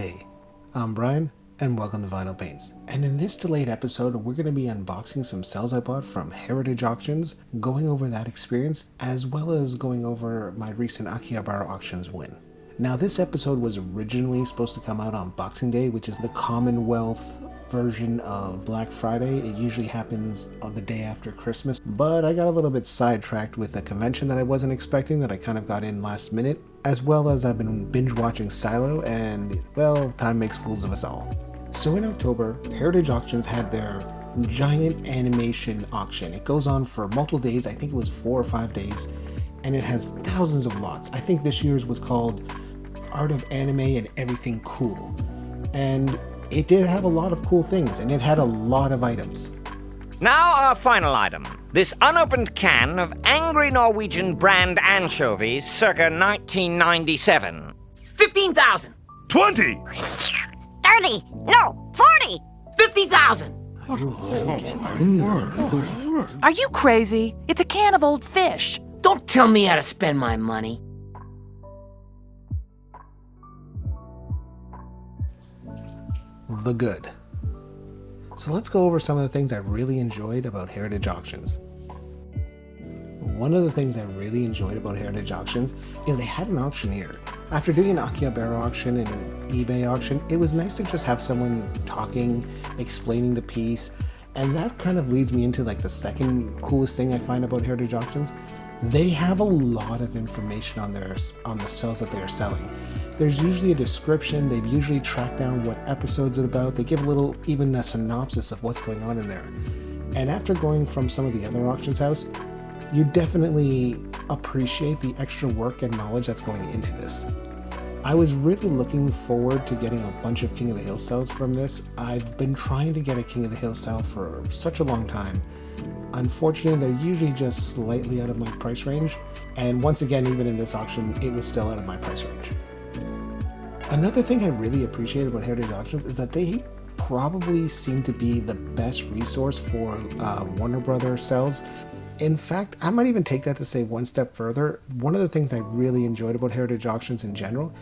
Hey, I'm Brian, and welcome to Vinyl Paints. And in this delayed episode, we're going to be unboxing some cells I bought from Heritage Auctions, going over that experience, as well as going over my recent Akihabara Auctions win. Now, this episode was originally supposed to come out on Boxing Day, which is the Commonwealth version of Black Friday. It usually happens on the day after Christmas, but I got a little bit sidetracked with a convention that I wasn't expecting that I kind of got in last minute, as well as I've been binge watching Silo, and well, time makes fools of us all. So in October, Heritage Auctions had their giant animation auction. It goes on for multiple days. I think it was 4 or 5 days, and it has thousands of lots. I think this year's was called Art of Anime and Everything Cool, and it did have a lot of cool things, and it had a lot of items. Now our final item. This unopened can of angry Norwegian brand anchovies circa 1997. 15,000. 20! 30! No, 40! 50,000. Are you crazy? It's a can of old fish. Don't tell me how to spend my money. The good. So let's go over some of the things I really enjoyed about Heritage Auctions. One of the things I really enjoyed about Heritage Auctions is they had an auctioneer. After doing an Akihabara auction and an eBay auction, it was nice to just have someone talking, explaining the piece, and that kind of leads me into like the second coolest thing I find about Heritage Auctions. They have a lot of information on the cells that they are selling. There's usually a description. They've usually tracked down what episode's it about. They give even a synopsis of what's going on in there. And after going from some of the other auctions house, you definitely appreciate the extra work and knowledge that's going into this. I was really looking forward to getting a bunch of King of the Hill cells from this. I've been trying to get a King of the Hill cell for such a long time. Unfortunately, they're usually just slightly out of my price range. And once again, even in this auction, it was still out of my price range. Another thing I really appreciate about Heritage Auctions is that they probably seem to be the best resource for Warner Brothers cells. In fact, I might even take that to say one step further. One of the things I really enjoyed about Heritage Auctions in general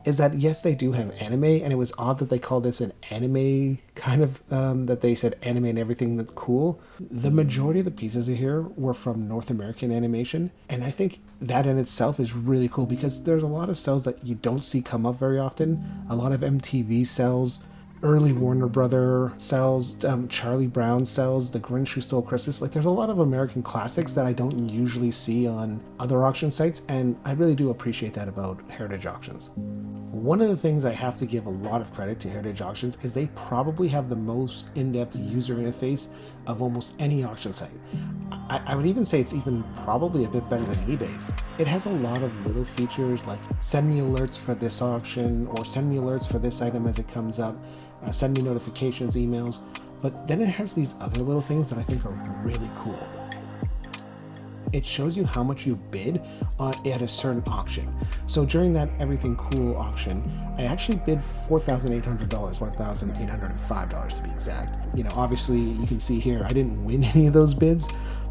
is that yes, they do have anime, and it was odd that they called this an anime kind of, that they said anime and everything that's cool. The majority of the pieces here were from North American animation, and I think that in itself is really cool because there's a lot of cells that you don't see come up very often. A lot of MTV cells, early Warner Brother cells, Charlie Brown cells, The Grinch Who Stole Christmas. Like, there's a lot of American classics that I don't usually see on other auction sites, and I really do appreciate that about Heritage Auctions. One of the things I have to give a lot of credit to Heritage Auctions is they probably have the most in-depth user interface of almost any auction site. I would even say it's even probably a bit better than eBay's. It has a lot of little features like send me alerts for this auction, or send me alerts for this item as it comes up, send me notifications, emails, but then it has these other little things that I think are really cool. It shows you how much you bid at a certain auction. So during that Everything Cool auction, I actually bid $4,800, $1,805 to be exact. You know, obviously you can see here, I didn't win any of those bids,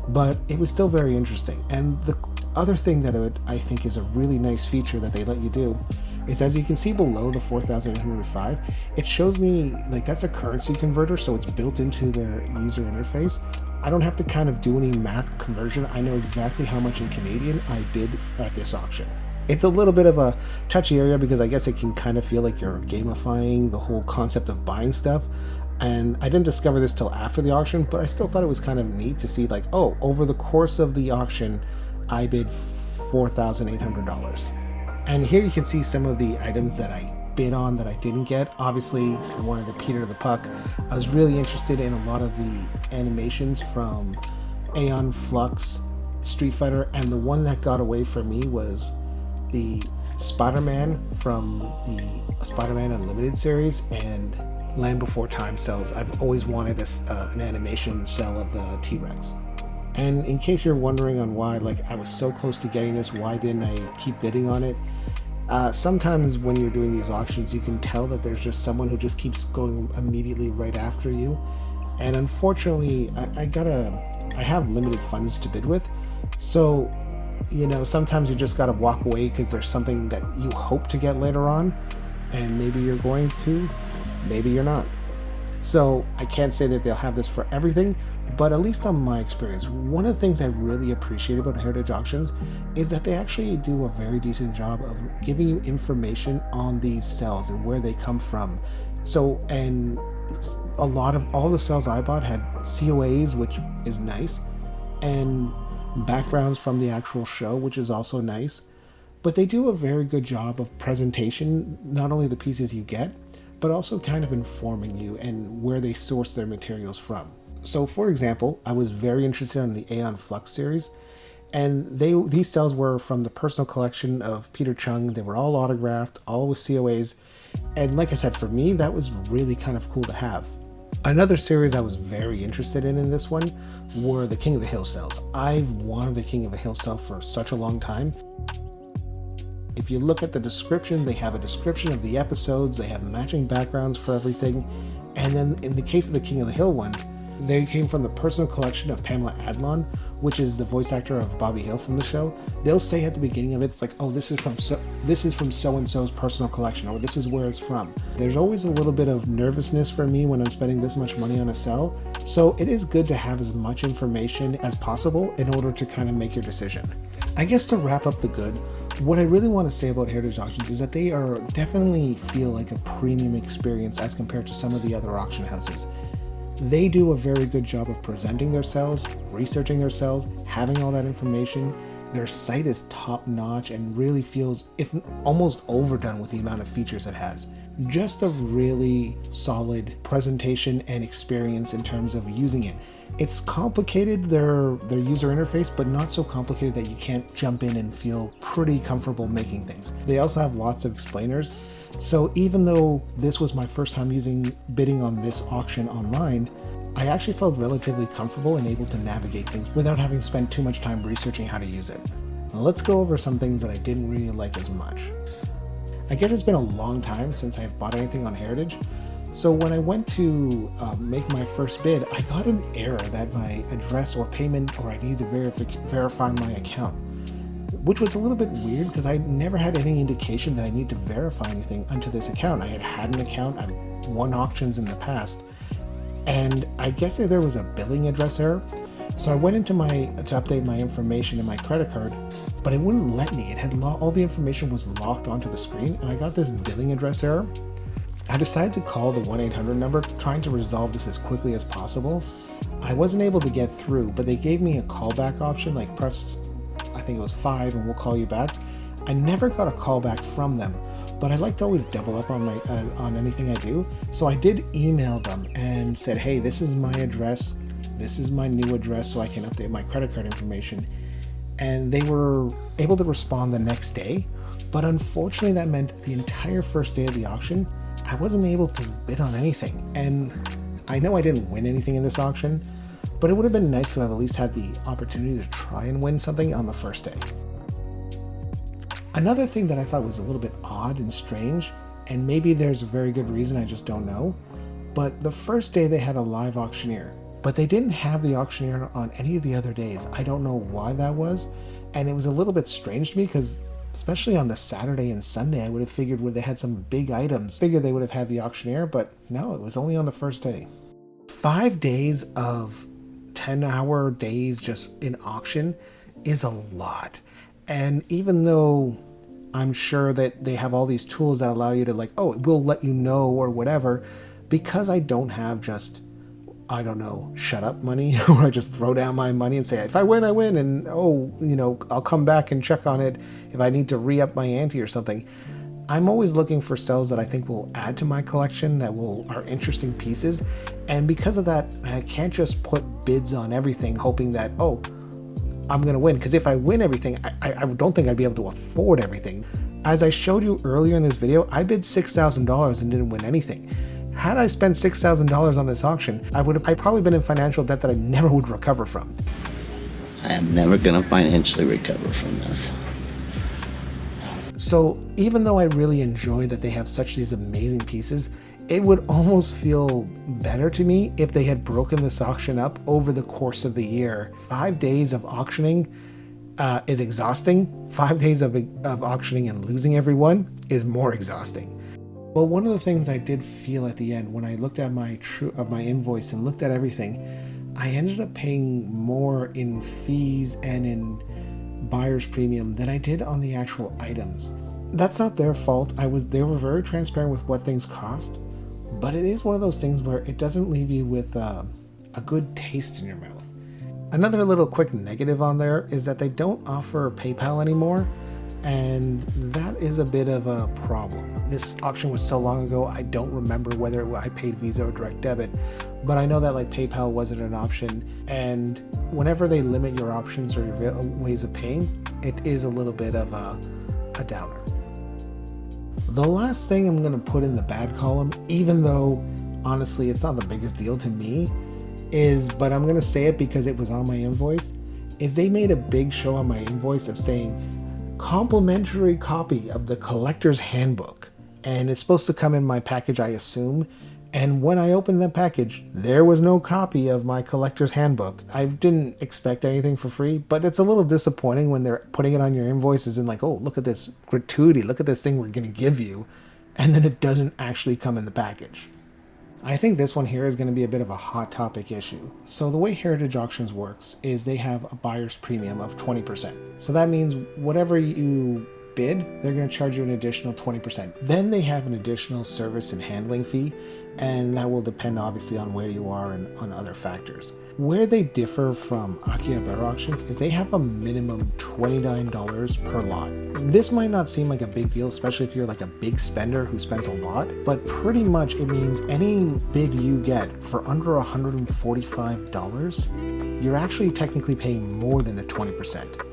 but it was still very interesting. And the other thing that I think is a really nice feature that they let you do is, as you can see below the 4,805, it shows me, like, that's a currency converter, so it's built into their user interface. I don't have to kind of do any math conversion. I know exactly how much in Canadian I bid at this auction. It's a little bit of a touchy area because I guess it can kind of feel like you're gamifying the whole concept of buying stuff. And I didn't discover this till after the auction, but I still thought it was kind of neat to see, like, oh, over the course of the auction, I bid $4,800. And here you can see some of the items that I bid on that I didn't get. Obviously, I wanted to Peter the Puck. I was really interested in a lot of the animations from Aeon Flux, Street Fighter, and the one that got away from me was the Spider-Man from the Spider-Man Unlimited series and Land Before Time cells. I've always wanted an animation cell of the T-Rex. And in case you're wondering on why, like, I was so close to getting this, why didn't I keep bidding on it? Sometimes when you're doing these auctions, you can tell that there's just someone who just keeps going immediately right after you. And unfortunately, I have limited funds to bid with. So, you know, sometimes you just got to walk away because there's something that you hope to get later on. and maybe you're going to, maybe you're not. So I can't say that they'll have this for everything, but at least on my experience, one of the things I really appreciate about heritage auctions is that they actually do a very decent job of giving you information on these cells and where they come from. So, and a lot of all the cells I bought had COAs, which is nice, and backgrounds from the actual show, which is also nice. But they do a very good job of presentation, not only the pieces you get, but also kind of informing you and where they source their materials from. So for example, I was very interested in the Aeon Flux series, and these cells were from the personal collection of Peter Chung. They were all autographed, all with COAs, and like I said, for me, that was really kind of cool to have. Another series I was very interested in this one were the King of the Hill cells. I've wanted a King of the Hill cell for such a long time. If you look at the description, they have a description of the episodes, they have matching backgrounds for everything, and then in the case of the King of the Hill one, they came from the personal collection of Pamela Adlon, which is the voice actor of Bobby Hill from the show. They'll say at the beginning of it, it's like, oh, this is from so-and-so's personal collection, or this is where it's from. There's always a little bit of nervousness for me when I'm spending this much money on a cell, so it is good to have as much information as possible in order to kind of make your decision. I guess to wrap up the good, what I really want to say about heritage auctions is that they are definitely feel like a premium experience as compared to some of the other auction houses. They do a very good job of presenting their cells, researching their cells, having all that information. Their site is top notch and really feels, if almost overdone with the amount of features it has. Just a really solid presentation and experience in terms of using it. It's complicated, their user interface, but not so complicated that you can't jump in and feel pretty comfortable making things. They also have lots of explainers. So even though this was my first time bidding on this auction online, I actually felt relatively comfortable and able to navigate things without having spent too much time researching how to use it. Now let's go over some things that I didn't really like as much. I guess it's been a long time since I've bought anything on Heritage, so when I went to make my first bid, I got an error that my address or payment, or I needed to verify my account, which was a little bit weird because I never had any indication that I need to verify anything onto this account. I had an account, I've won auctions in the past, and I guess that there was a billing address error. So I went into to update my information in my credit card, but it wouldn't let me. It had all the information was locked onto the screen, and I got this billing address error. I decided to call the 1-800 number, trying to resolve this as quickly as possible. I wasn't able to get through, but they gave me a callback option, like press, I think it was 5 and we'll call you back. I never got a call back from them, but I like to always double up on on anything I do. So I did email them and said, hey, this is my address, this is my new address, so I can update my credit card information. And they were able to respond the next day, but unfortunately that meant the entire first day of the auction, I wasn't able to bid on anything. And I know I didn't win anything in this auction, but it would have been nice to have at least had the opportunity to try and win something on the first day. Another thing that I thought was a little bit odd and strange, and maybe there's a very good reason, I just don't know, but the first day they had a live auctioneer, but they didn't have the auctioneer on any of the other days. I don't know why that was, and it was a little bit strange to me because especially on the Saturday and Sunday, I would have figured when they had some big items, they would have had the auctioneer, but no, it was only on the first day. 5 days of 10-hour days just in auction is a lot. And even though I'm sure that they have all these tools that allow you to like, oh, it will let you know or whatever, because I don't have just, I don't know, shut up money, or I just throw down my money and say, if I win, I win, and oh, you know, I'll come back and check on it if I need to re-up my ante or something. I'm always looking for cells that I think will add to my collection, that are interesting pieces, and because of that, I can't just put bids on everything hoping that, oh, I'm gonna win, because if I win everything, I don't think I'd be able to afford everything. As I showed you earlier in this video, I bid $6,000 and didn't win anything. Had I spent $6,000 on this auction, I'd probably been in financial debt that I never would recover from. I am never going to financially recover from this. So even though I really enjoy that they have these amazing pieces, it would almost feel better to me if they had broken this auction up over the course of the year. 5 days of auctioning is exhausting. 5 days of auctioning and losing everyone is more exhausting. But one of the things I did feel at the end when I looked at my invoice and looked at everything, I ended up paying more in fees and in buyer's premium than I did on the actual items. That's not their fault. They were very transparent with what things cost, but it is one of those things where it doesn't leave you with a good taste in your mouth. Another little quick negative on there is that they don't offer PayPal anymore, and that is a bit of a problem. This auction was so long ago, I don't remember whether I paid Visa or direct debit, but I know that like PayPal wasn't an option, and whenever they limit your options or your ways of paying, it is a little bit of a downer. The last thing I'm going to put in the bad column, even though honestly it's not the biggest deal to me, but I'm going to say it because it was on my invoice, is they made a big show on my invoice of saying complimentary copy of the collector's handbook, and it's supposed to come in my package, I assume. And when I opened that package, there was no copy of my collector's handbook. I didn't expect anything for free, but it's a little disappointing when they're putting it on your invoices and like, oh, look at this gratuity, look at this thing we're going to give you, and then it doesn't actually come in the package. I think this one here is going to be a bit of a hot topic issue. So the way Heritage Auctions works is they have a buyer's premium of 20%. So that means whatever you bid, they're going to charge you an additional 20%. Then they have an additional service and handling fee, and that will depend obviously on where you are and on other factors. Where they differ from Akihabara auctions is they have a minimum $29 per lot. This might not seem like a big deal, especially if you're like a big spender who spends a lot, but pretty much it means any bid you get for under $145, you're actually technically paying more than the 20%.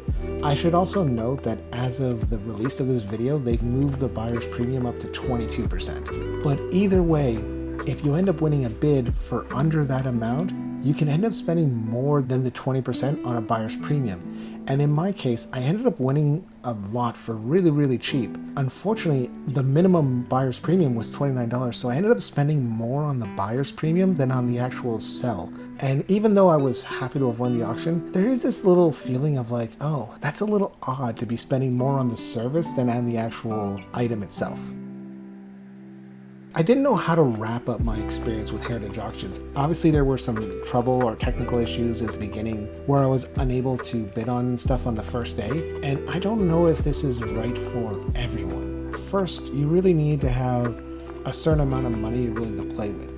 I should also note that as of the release of this video, they've moved the buyer's premium up to 22%. But either way, if you end up winning a bid for under that amount, you can end up spending more than the 20% on a buyer's premium. And in my case, I ended up winning a lot for really, really cheap. Unfortunately, the minimum buyer's premium was $29, so I ended up spending more on the buyer's premium than on the actual sell. And even though I was happy to have won the auction, there is this little feeling of like, oh, that's a little odd to be spending more on the service than on the actual item itself. I didn't know how to wrap up my experience with Heritage Auctions. Obviously there were some trouble or technical issues at the beginning where I was unable to bid on stuff on the first day, and I don't know if this is right for everyone. First, you really need to have a certain amount of money you're willing to play with.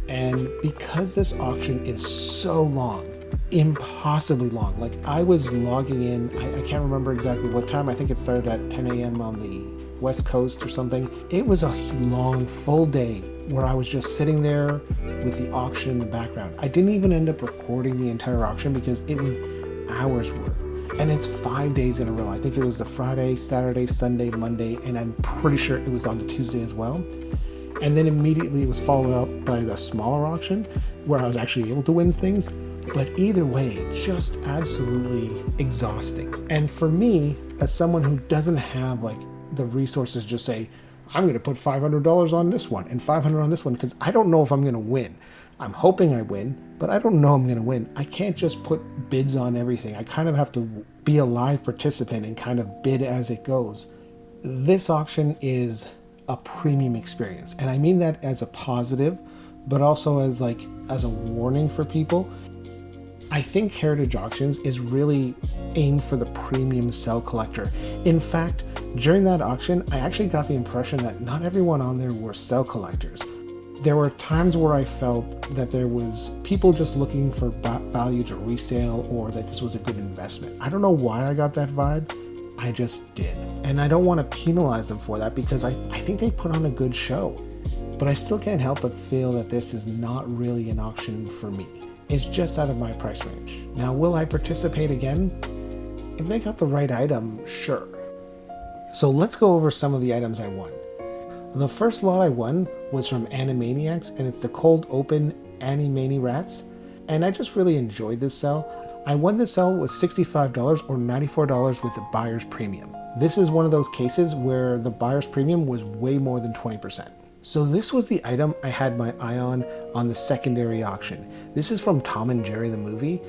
And because this auction is so long, impossibly long, like I was logging in, I can't remember exactly what time, I think it started at 10 a.m. on the West Coast or something. It was a long full day where I was just sitting there with the auction in the background. I didn't even end up recording the entire auction because it was hours worth. And it's 5 days in a row. I think it was the Friday, Saturday, Sunday, Monday, and I'm pretty sure it was on the Tuesday as well. And then immediately it was followed up by the smaller auction where I was actually able to win things. But either way, just absolutely exhausting. And for me, as someone who doesn't have like the resources, just say, I'm going to put $500 on this one and $500 on this one because I don't know if I'm going to win. I'm hoping I win, but I don't know I'm going to win. I can't just put bids on everything. I kind of have to be a live participant and kind of bid as it goes. This auction is a premium experience, and I mean that as a positive, but also as a warning for people. I think Heritage Auctions is really aimed for the premium cell collector. In fact, during that auction, I actually got the impression that not everyone on there were cell collectors. There were times where I felt that there was people just looking for value to resale or that this was a good investment. I don't know why I got that vibe. I just did. And I don't want to penalize them for that because I think they put on a good show. But I still can't help but feel that this is not really an auction for me. It's just out of my price range. Now, will I participate again? If they got the right item, sure. So let's go over some of the items I won. The first lot I won was from Animaniacs, and it's the cold open Animani Rats. And I just really enjoyed this sell. I won this sell with $65 or $94 with the buyer's premium. This is one of those cases where the buyer's premium was way more than 20%. So this was the item I had my eye on the secondary auction. This is from Tom and Jerry the movie,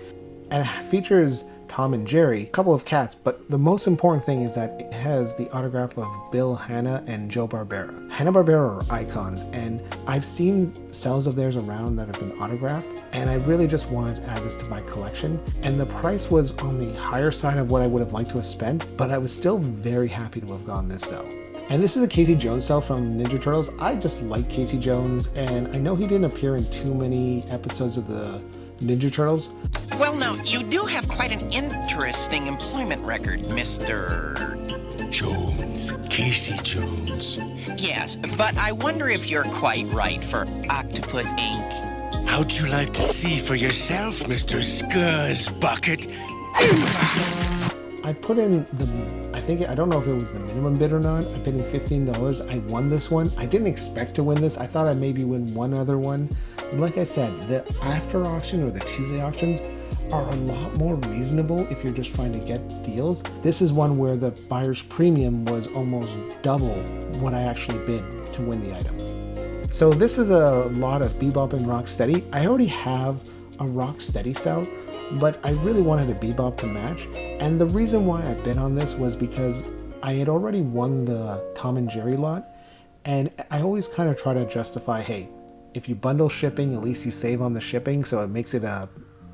and it features Tom and Jerry, a couple of cats, but the most important thing is that it has the autograph of Bill Hanna and Joe Barbera. Hanna-Barbera are icons, and I've seen cells of theirs around that have been autographed, and I really just wanted to add this to my collection. And the price was on the higher side of what I would have liked to have spent, but I was still very happy to have gotten this cell. And this is a Casey Jones cell from Ninja Turtles. I just like Casey Jones, and I know he didn't appear in too many episodes of the Ninja Turtles. Well, now, you do have quite an interesting employment record, Mr. Jones. Casey Jones. Yes, but I wonder if you're quite right for Octopus Inc. How'd you like to see for yourself, Mr. Scuzz Bucket? I put in I don't know if it was the minimum bid or not. I paid in $15. I won this one. I didn't expect to win this. I thought I'd maybe win one other one. And like I said, the after auction or the Tuesday auctions are a lot more reasonable if you're just trying to get deals. This is one where the buyer's premium was almost double what I actually bid to win the item. So this is a lot of Bebop and Rocksteady. I already have a Rocksteady cell, but I really wanted a Bebop to match. And the reason why I bid on this was because I had already won the Tom and Jerry lot, and I always kind of try to justify, hey, if you bundle shipping, at least you save on the shipping, so it makes it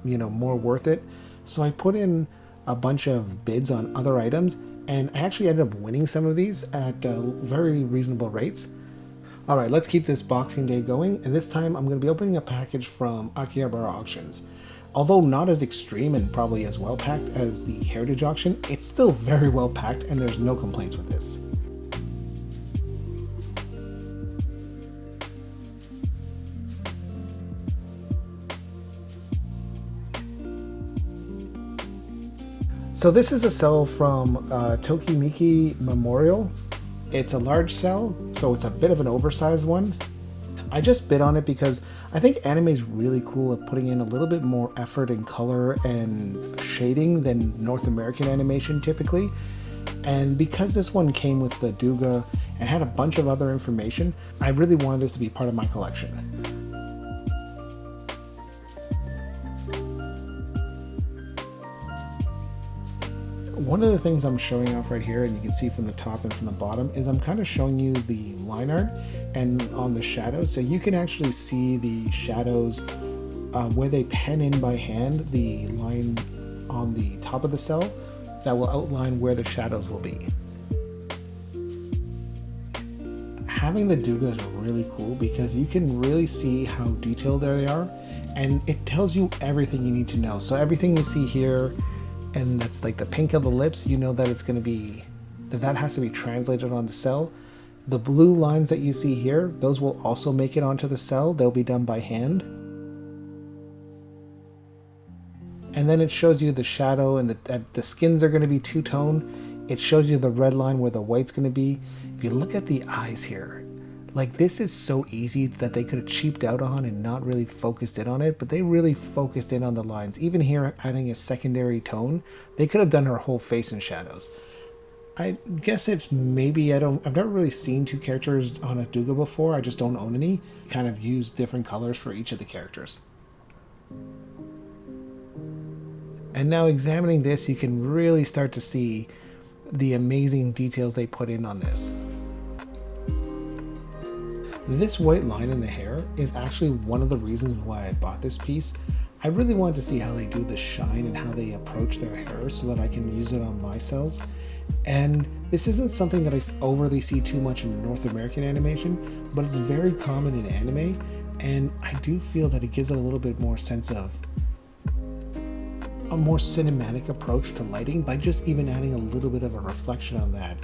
more worth it. So I put in a bunch of bids on other items, and I actually ended up winning some of these at very reasonable rates. All right, let's keep this Boxing Day going, and this time I'm going to be opening a package from Akihabara Auctions. Although not as extreme and probably as well packed as the Heritage Auction, it's still very well packed and there's no complaints with this. So this is a cell from Tokimeki Memorial. It's a large cell, so it's a bit of an oversized one. I just bid on it because I think anime is really cool at putting in a little bit more effort in color and shading than North American animation typically. And because this one came with the Duga and had a bunch of other information, I really wanted this to be part of my collection. One of the things I'm showing off right here, and you can see from the top and from the bottom, is I'm kind of showing you the line art and on the shadows. So you can actually see the shadows where they pen in by hand the line on the top of the cell that will outline where the shadows will be. Having the Duga is really cool because you can really see how detailed they are, and it tells you everything you need to know. So everything you see here, and that's like the pink of the lips, you know that it's going to be, that has to be translated on the cell. The blue lines that you see here, those will also make it onto the cell. They'll be done by hand. And then it shows you the shadow, and the skins are going to be two-tone. It shows you the red line where the white's going to be. If you look at the eyes here, like this is so easy that they could have cheaped out on and not really focused in on it, but they really focused in on the lines. Even here, adding a secondary tone, they could have done her whole face in shadows. I guess it's maybe, I've never really seen two characters on a Duga before. I just don't own any. Kind of use different colors for each of the characters. And now examining this, you can really start to see the amazing details they put in on this. This white line in the hair is actually one of the reasons why I bought this piece. I really wanted to see how they do the shine and how they approach their hair so that I can use it on my cells. And this isn't something that I overly see too much in North American animation, but it's very common in anime, and I do feel that it gives it a little bit more sense of a more cinematic approach to lighting by just even adding a little bit of a reflection on that.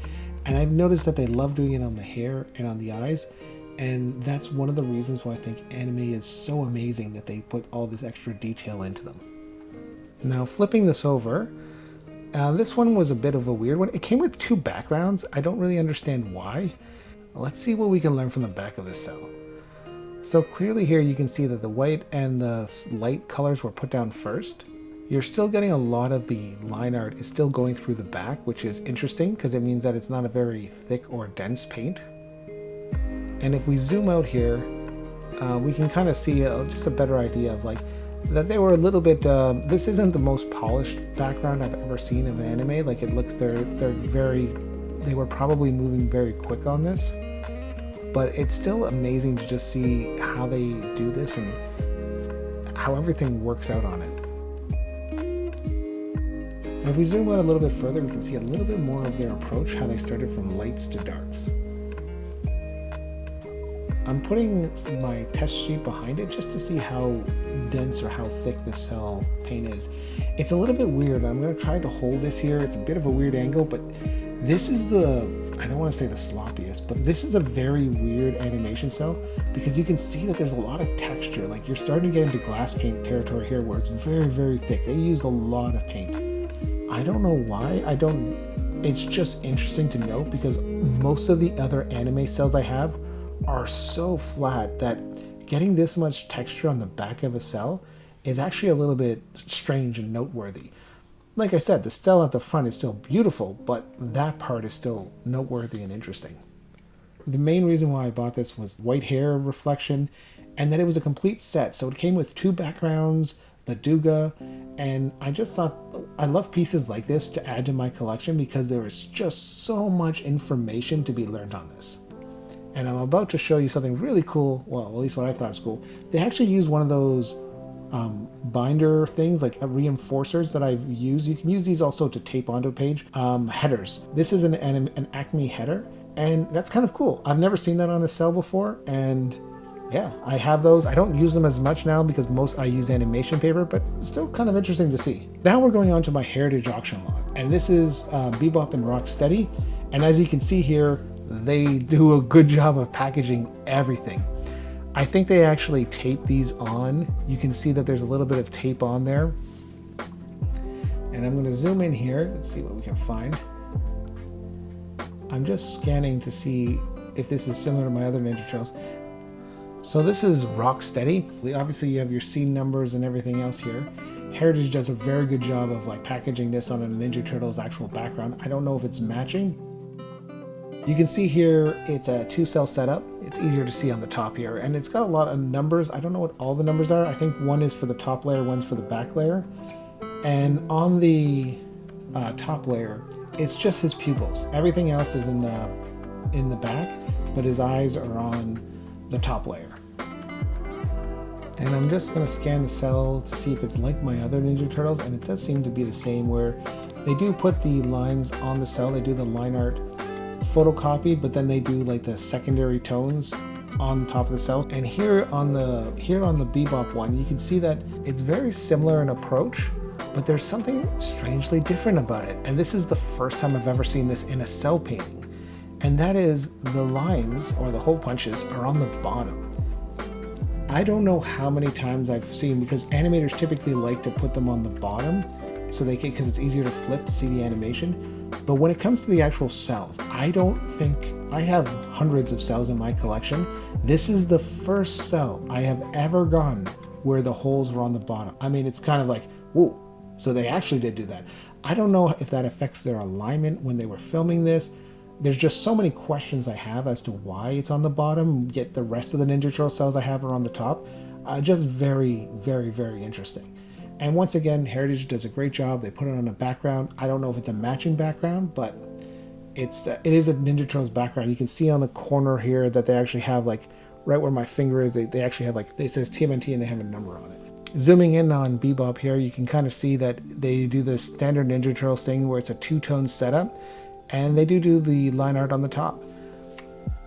And I've noticed that they love doing it on the hair and on the eyes, and that's one of the reasons why I think anime is so amazing, that they put all this extra detail into them. Now flipping this over, this one was a bit of a weird one. It came with two backgrounds. I don't really understand why. Let's see what we can learn from the back of this cell. So clearly here you can see that the white and the light colors were put down first. You're still getting a lot of the line art is still going through the back, which is interesting because it means that it's not a very thick or dense paint. And if we zoom out here, we can kind of see just a better idea of like that they were a little bit, this isn't the most polished background I've ever seen of an anime. Like, it looks, they were probably moving very quick on this, but it's still amazing to just see how they do this and how everything works out on it. And if we zoom out a little bit further, we can see a little bit more of their approach, how they started from lights to darks. I'm putting my test sheet behind it just to see how dense or how thick the cell paint is. It's a little bit weird. I'm going to try to hold this here. It's a bit of a weird angle, but this is I don't want to say the sloppiest, but this is a very weird animation cell because you can see that there's a lot of texture. Like, you're starting to get into glass paint territory here where it's very, very thick. They used a lot of paint. I don't know why. It's just interesting to note because most of the other anime cells I have are so flat that getting this much texture on the back of a cell is actually a little bit strange and noteworthy. Like I said, the cell at the front is still beautiful, but that part is still noteworthy and interesting. The main reason why I bought this was white hair reflection, and that it was a complete set. So it came with 2 backgrounds, the Duga, and I just thought I love pieces like this to add to my collection because there is just so much information to be learned on this. And I'm about to show you something really cool. Well, at least what I thought was cool. They actually use one of those binder things, like reinforcers that I've used. You can use these also to tape onto a page. Headers. This is an Acme header, and that's kind of cool. I've never seen that on a cell before, and yeah, I have those. I don't use them as much now because I use animation paper, but it's still kind of interesting to see. Now we're going on to my Heritage auction lot, and this is Bebop and Rocksteady, and as you can see here, they do a good job of packaging everything. I think they actually tape these on. You can see that there's a little bit of tape on there. And I'm going to zoom in here. Let's see what we can find. I'm just scanning to see if this is similar to my other Ninja Turtles. So this is Rocksteady. Obviously you have your scene numbers and everything else here. Heritage does a very good job of like packaging this on a Ninja Turtles actual background. I don't know if it's matching. You can see here it's a 2-cell setup. It's easier to see on the top here, and it's got a lot of numbers. I don't know what all the numbers are. I think one is for the top layer, one's for the back layer. And on the top layer, it's just his pupils. Everything else is in the back, but his eyes are on the top layer. And I'm just going to scan the cell to see if it's like my other Ninja Turtles, and it does seem to be the same, where they do put the lines on the cell. They do the line art photocopied, but then they do like the secondary tones on top of the cell. And here on the Bebop one, you can see that it's very similar in approach, but there's something strangely different about it. And this is the first time I've ever seen this in a cell painting. And that is the lines, or the hole punches, are on the bottom. I don't know how many times I've seen, because animators typically like to put them on the bottom so they can, because it's easier to flip to see the animation. But when it comes to the actual cells, I don't think, I have hundreds of cells in my collection. This is the first cell I have ever gotten where the holes were on the bottom. I mean, it's kind of like, whoa, so they actually did do that. I don't know if that affects their alignment when they were filming this. There's just so many questions I have as to why it's on the bottom, yet the rest of the Ninja Turtle cells I have are on the top. Just very, very, very interesting. And once again, Heritage does a great job. They put it on a background. I don't know if it's a matching background, but it is a Ninja Turtles background. You can see on the corner here that they actually have, like, right where my finger is, they actually have, like, it says TMNT and they have a number on it. Zooming in on Bebop here, you can kind of see that they do the standard Ninja Turtles thing where it's a 2-tone setup, and they do the line art on the top.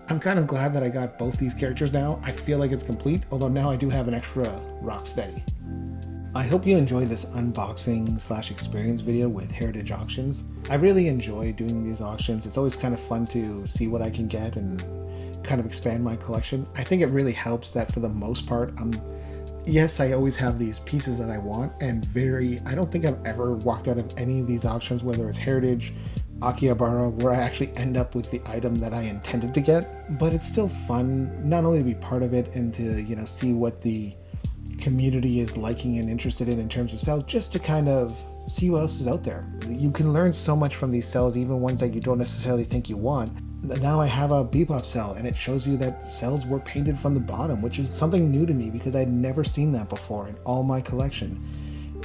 I'm kind of glad that I got both these characters now. I feel like it's complete, although now I do have an extra Rocksteady. I hope you enjoyed this unboxing / experience video with Heritage Auctions. I really enjoy doing these auctions. It's always kind of fun to see what I can get and kind of expand my collection. I think it really helps that for the most part, yes, I always have these pieces that I want, and I don't think I've ever walked out of any of these auctions, whether it's Heritage, Akihabara, where I actually end up with the item that I intended to get. But it's still fun not only to be part of it and to, see what the community is liking and interested in terms of cells, just to kind of see what else is out there. You can learn so much from these cells, even ones that you don't necessarily think you want. now I have a Bebop cell, and it shows you that cells were painted from the bottom, which is something new to me because I'd never seen that before in all my collection.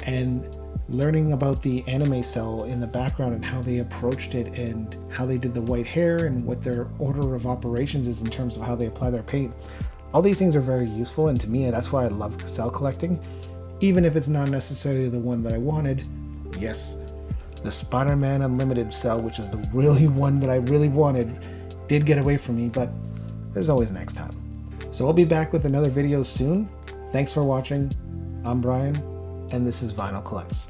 And learning about the anime cell in the background and how they approached it and how they did the white hair and what their order of operations is in terms of how they apply their paint. All these things are very useful, and to me that's why I love cell collecting, even if it's not necessarily the one that I wanted. Yes, the Spider-Man Unlimited cell, which is the really one that I really wanted, did get away from me, but there's always next time. So I'll be back with another video soon. Thanks for watching. I'm Brian, and this is Vinyl Collects.